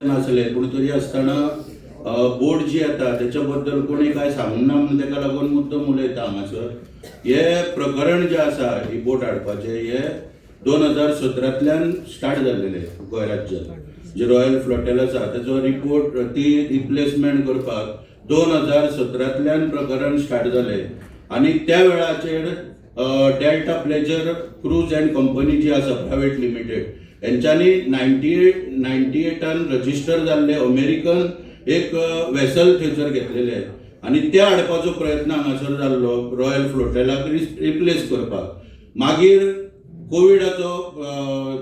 नासले पूण तरी आसतना बोट जी येता त्याच्या बद्दल कोणी काय सांगूंक ना म्हणून ताका लागून मुद्दम उलयता हांगासर. हे प्रकरण जे आसा ही बोट हाडपाचें हे 2017तल्यान स्टार्ट जाल्लेले गोंय राज्यांत. जे रॉयल फ्लोटेल आसा ताचो रिपोर्ट ती रिप्लेसमेंट करपाक 2017तल्यान प्रकरण स्टार्ट जालें. आनी त्या वेळाचेर Delta Pleasure Cruise and company जी आसा प्रायवेट लिमिटेड यांच्यानी 98 रजिस्टर जाल्ले अमेरिकन एक वेसल थंयसर घेतलेले आनी ते हाडपाचो प्रयत्न हांगासर जाल्लो रॉयल फ्लोटेलाक रिप्लेस करपाक. मागीर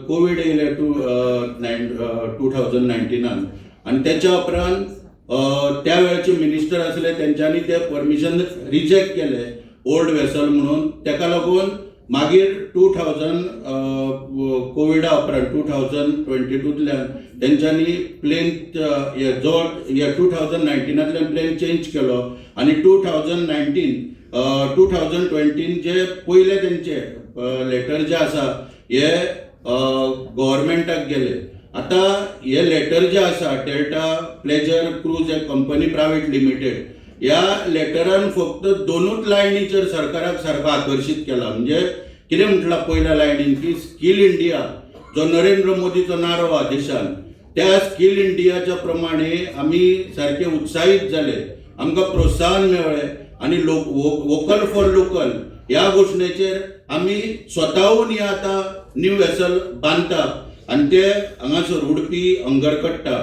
कोविड येयले 2019 आनी त्याच्या उपरांत त्या वेळाचे मिनिस्टर आसले त्यांच्यानी ते परमिशन रिजेक्ट केले ओल्ड वेसल म्हणून. ताका लागून मागीर 2000 कोविडा उपरांत 2022तल्यान तेंच्यांनी प्लेन जो 2019तल्यान प्लेन चेंज केलो आनी 2020 जे पयले तेंचे लेटर जे आसा हे गव्हर्मेंटाक गेले. आता हे लेटर जे आसा delta Pleasure Cruise and company private limited या लेटरान फक्त 2च लायनीचेर सरकाराक सारको आकर्षित केला. म्हणजे कितें म्हटलां पयल्या लायनीन की स्कील इंडिया जो नरेंद्र मोदीचो नारो हा देशान त्या स्कील इंडियाच्या प्रमाणे आमी सारखे उत्साहीत जाले, आमकां प्रोत्साहन मेळ्ळें आनी वोकल फॉर लोकल ह्या घोशणेचेर आमी स्वताहून हे आतां न्यू वेसल बांदता आनी ते हांगासर Udupi Angarkatta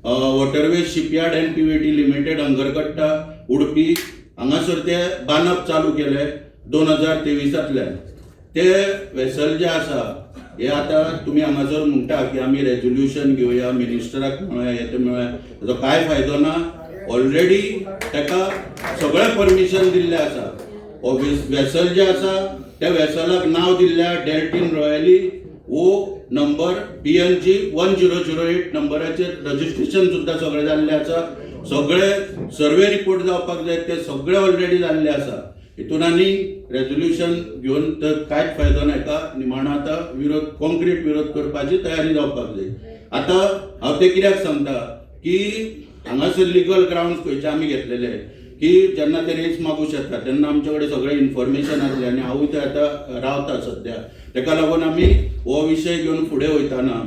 waterway shipyard and PVT limited Angarkatta Udupi हांगासर ते बांदप चालू केले 2023तल्यान. ते वेसल जे आसा हे आता तुम्ही हांगासर म्हणटा की आमी रेजोल्युशन घेवया मिनिस्टराक मेळया हे मेळया, ताचो काय फायदो ना. ऑलरेडी ताका सगळें परमिशन दिल्लें आसा. वेसल जे आसा त्या वेसलाक नांव दिल्ल्या डेल्टिन रॉयली ओ नंबर PNG 1008 नंबराचेर रजिस्ट्रेशन सुद्धा सगळें जाल्लें आसा. सगळे सर्वे रिपोर्ट जावपाक जाय ते सगळे ऑलरेडी जाल्ले आसा. हितून आनी रेजोल्युशन घेवन तर कांयच फायदो ना. हेका निमाणो आतां विरोध कॉन्क्रीट विरोध करपाची तयारी जावपाक जाय. आतां हांव ते कित्याक सांगता की हांगासर लिगल ग्राउंड्स खंयचे आमी घेतलेले की जेन्ना ते रेस मागू शकता तेन्ना आमचे कडेन सगळें इन्फॉर्मेशन आसलें आनी हांवूय ते आतां रावता सद्या. ताका लागून आमी हो विशय घेवन फुडें वयताना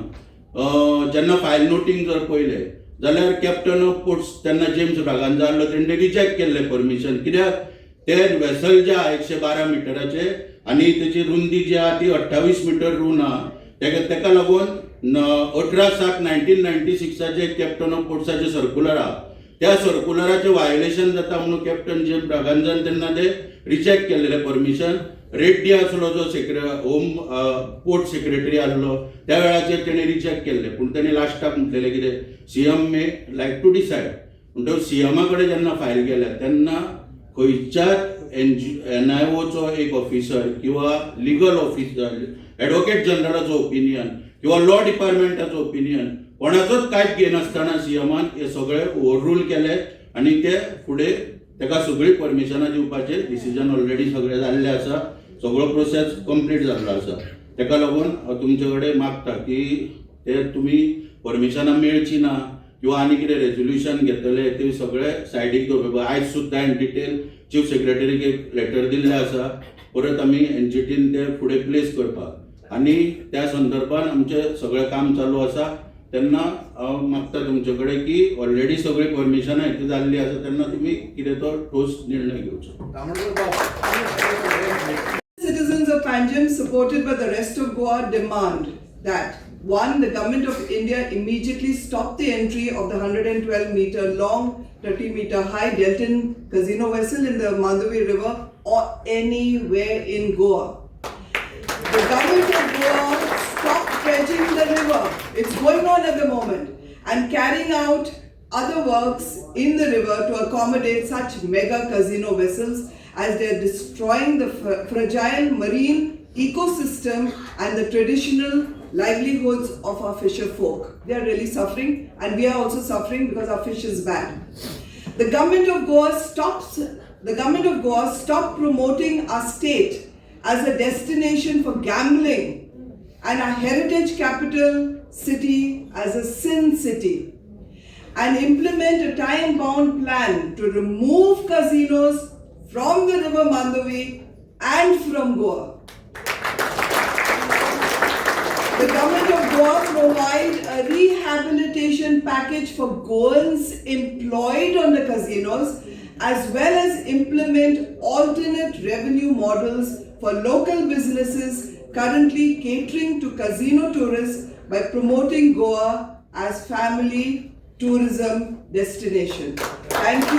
जेन्ना फायल नोटींग जर पळयलें जाल्यार कॅप्टन ऑफ पोर्ट्स तेन्ना जेम्स ब्रागांझा आसलो तेणें रिजेक्ट केल्लें परमिशन. कित्याक ते वेसल जे आहा 112 मिटराचे आनी तेची रुंदी जी आहा ती 28 मिटर रूंद आहा. ताका लागून 18/7/1996 कॅप्टन ऑफ पोर्ट्साचे सर्क्युलर आहा त्या सर्क्युलराचे वायोलेशन जाता म्हणून कॅप्टन जेम्स ब्रागांझान तेन्ना ते रिजेक्ट केल्लेले परमिशन. रेड्डी आसलो जो होम पोर्ट सेक्रेटरी आसलो त्या वेळाचेर तेणें रिजेक्ट केल्ले. पूण तेणें लास्टाक म्हटलेलें कितें CM may like to decide म्हणटकच CMA कडेन जेन्ना फायल केल्या तेन्ना खंयच्याच NIOचो एक ऑफिसर किंवा लिगल ऑफिसर एडवोकेट जनरलाचो ओपिनियन किंवा लॉ डिपार्टमेंटाचो ओपिनियन कोणाचोच कांयच घेनासतना CMAन हे सगळे ओव्हररूल केले आनी ते फुडें ताका सगळी परमिशनां दिवपाचें डिसिजन ऑलरेडी सगळें जाल्लें आसा. सगळो प्रोसेस कंप्लीट जाल्लो आसा. ताका लागून हांव तुमचे कडेन मागता की ते तुमी परमिशनां मेळची ना किंवा आनी कितें रेजोल्युशन घेतले ते सगळे सायडीक दवरप. आयज सुद्दां इन डिटेल चीफ सेक्रेटरीक एक लेटर दिल्लें आसा परत आमी NGTन ते फुडें प्लेस करपाक आनी त्या संदर्भान आमचें सगळें काम चालू आसा. तेन्ना हांव मागता तुमचे कडेन की ऑलरेडी सगळी परमिशनां हितून जाल्ली आसा तेन्ना तुमी कितें तो ठोस निर्णय घेवचो. Citizens of Panjim, supported by the rest of Goa, demand that 1. The Government of India immediately stop the entry of the 112-meter long, 30-meter high Deltin casino vessel in the Mandavi River or anywhere in Goa. The Government of Goa stop dredging the river. It's going on at the moment and carrying out other works in the river to accommodate such mega casino vessels as they are destroying the fragile marine ecosystem and the traditional livelihoods of our fisher folk. They are really suffering and we are also suffering because our fish is bad. The government of Goa stop promoting our state as a destination for gambling and our heritage capital city as a sin city. and implement a time-bound plan to remove casinos from the river Mandavi and from Goa. The government of Goa provide a rehabilitation package for Goans employed on the casinos, as well as implement alternate revenue models for local businesses currently catering to casino tourists by promoting Goa as family tourism destination. Thank you.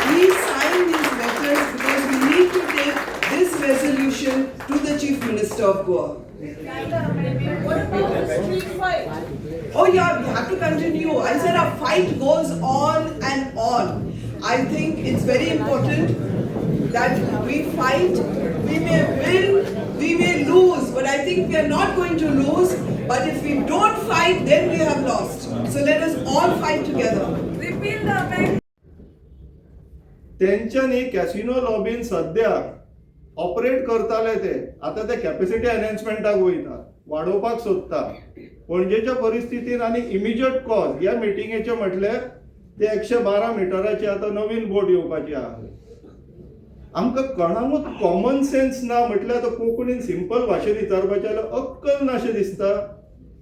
Please sign these letters because we need to take this resolution to the Chief Minister of Goa. What about the street fight? Oh yeah, we have to continue. I said our fight goes on and on. I think it's very important that we fight. We may win, we may lose, but I think we are not going to lose. But if we don't fight, then we have lost. So let us all fight together. Repeal the amendment. त्यांच्यानी casino लॉबीन सद्याक operate करताले ते आता ते capacity एनहान्समेंटाक वयता वाडोवपाक सोदता पणजेच्या परिस्थितीन आनी इमिजिएट कॉज ह्या मिटिंगेचे म्हटल्यार ते 112 मिटराची आता नवीन बोट येवपाची आहा आमकां कोणाकूच कॉमन सेन्स ना म्हटल्यार तो कोंकणीन सिंपल भाशेन विचारपाचें जाल्यार अक्कल नाशें दिसता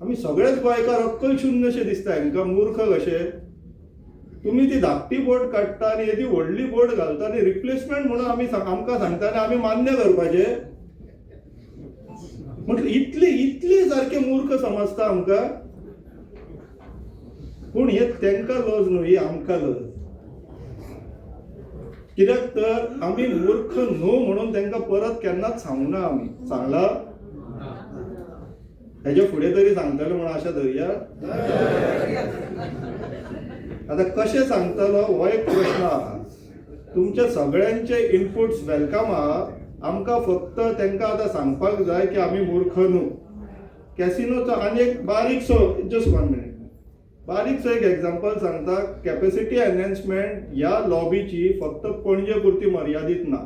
आमी सगळेच गोंयकार अक्कल शुन्य अशें दिसता हांकां मूर्ख कशे तुम्ही ती धाकटी बोट काडटा आनी येदी व्हडली बोट घालता आनी रिप्लेसमेंट म्हणून आमकां सांगता आनी आमी मान्य करपाचे म्हटल्यार इतली सारखे मूर्ख समजता आमकां पूण हे तांकां लज न्हू ही आमकां लज कित्याक तर आमी मूर्ख न्हू म्हणून तांकां परत केन्नाच सांगूना आमी सांगला हेजे फुडें तरी सांगतले म्हणून आशा धरया आता कशें सांगतलो हो एक प्रश्न आहा तुमचे सगळ्यांचे इनपुट्स वेलकम आहा आमकां फक्त तांकां आतां सांगपाक जाय की आमी मूर्ख न्हू कॅसिनोचो आनी एक बारीकसो जस्ट 1 मिनिट बारीकसो एक एग्जांपल सांगता कॅपॅसिटी एनहान्समेंट ह्या लॉबीची फक्त पणजे पुरती मर्यादीत ना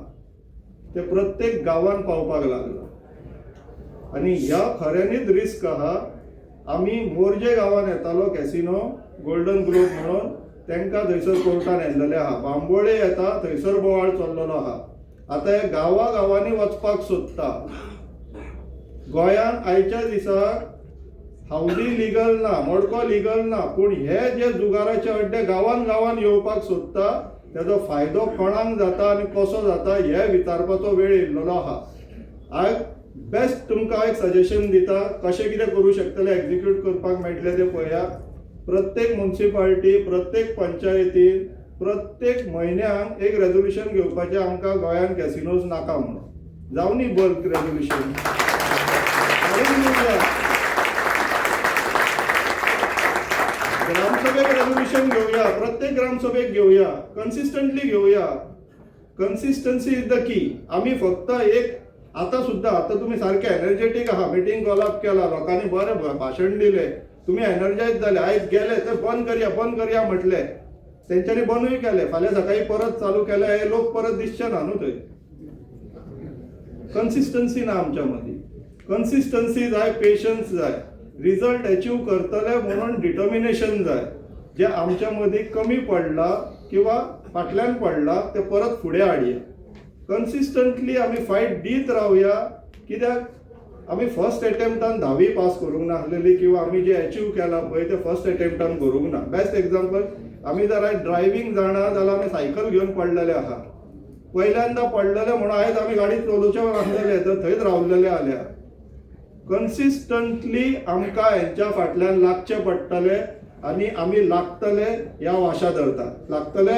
ते प्रत्येक गांवांत पावपाक लागला आनी ह्या खऱ्यांनीच रिस्क आहा आमी मोरजे गांवांत येतालो कॅसिनो गोल्डन ग्लोब म्हणून तांकां थंयसर कोर्टान येल्लेले आहा बांबोळे येता थंयसर बोवाळ चल्लेलो आहा आतां हे गांवांनी वचपाक सोदता गोंयांत आयच्या दिसाक हावडी लिगल ना मोडको लिगल ना पूण हे जे जुगाराचे अड्डे गांवांत येवपाक सोदता तेजो फायदो कोणाक जाता आनी कसो जाता हे विचारपाचो वेळ येयल्लो आहा हांव बेस्ट तुमकां एक सजेशन दिता कशें कितें करूं शकतले एक्झिक्यूट करपाक मेळटले ते पळया प्रत्येक म्युनिसिपालिटी प्रत्येक पंचायतीन प्रत्येक म्हयन्याक एक रेजोल्युशन घेवपाचें आमकां गोंयांत कॅसिनोज नाका म्हणून जावं न्ही बल्क रेजोल्युशन ग्रामसभेक रेजोल्युशन घेवया प्रत्येक ग्रामसभेक घेवया कन्सिस्टंटली घेवया कन्सिस्टन्सी इज द की आमी फक्त एक आता तुम्ही सारखे एनर्जेटीक आहा मिटींग कॉलअप केला लोकांनी बरें भाशण दिले तुम्ही एनर्जायज झाले आयज गेले तर बंद करया म्हटले तेंच्यांनी बंदूय केले फाल्यां सकाळी परत चालू केले हे लोक परत दिसचे ना न्हू थंय कन्सिस्टन्सी ना आमच्या मदीं कन्सिस्टन्सी जाय पेशन्स जाय रिजल्ट अचीव करतले म्हणून डिटर्मिनेशन जाय जे आमच्या मदीं कमी पडला किंवा फाटल्यान पडला ते परत फुडें हाडया कन्सिस्टंटली आमी फायट दीत रावया कित्याक आमी फर्स्ट एटेम्प्टान 10वी पास करूंक नासलेली किंवा आमी जे अचीव केला पळय ते फर्स्ट एटेम्प्टान करूंक ना बेस्ट एग्जांपल आमी जर आयज ड्रायव्हिंग जाणा जाल्यार आमी सायकल घेवन पडलेले आहा पहिल्यांदा पडलेले म्हणून आयज आमी गाडी चलोवचे नासलेले तर थंयच रावलेले आल्या कन्सिस्टंटली आमकां हेंच्या फाटल्यान लागचे पडटले आनी आमी लागतले ह्या आशा धरता लागतले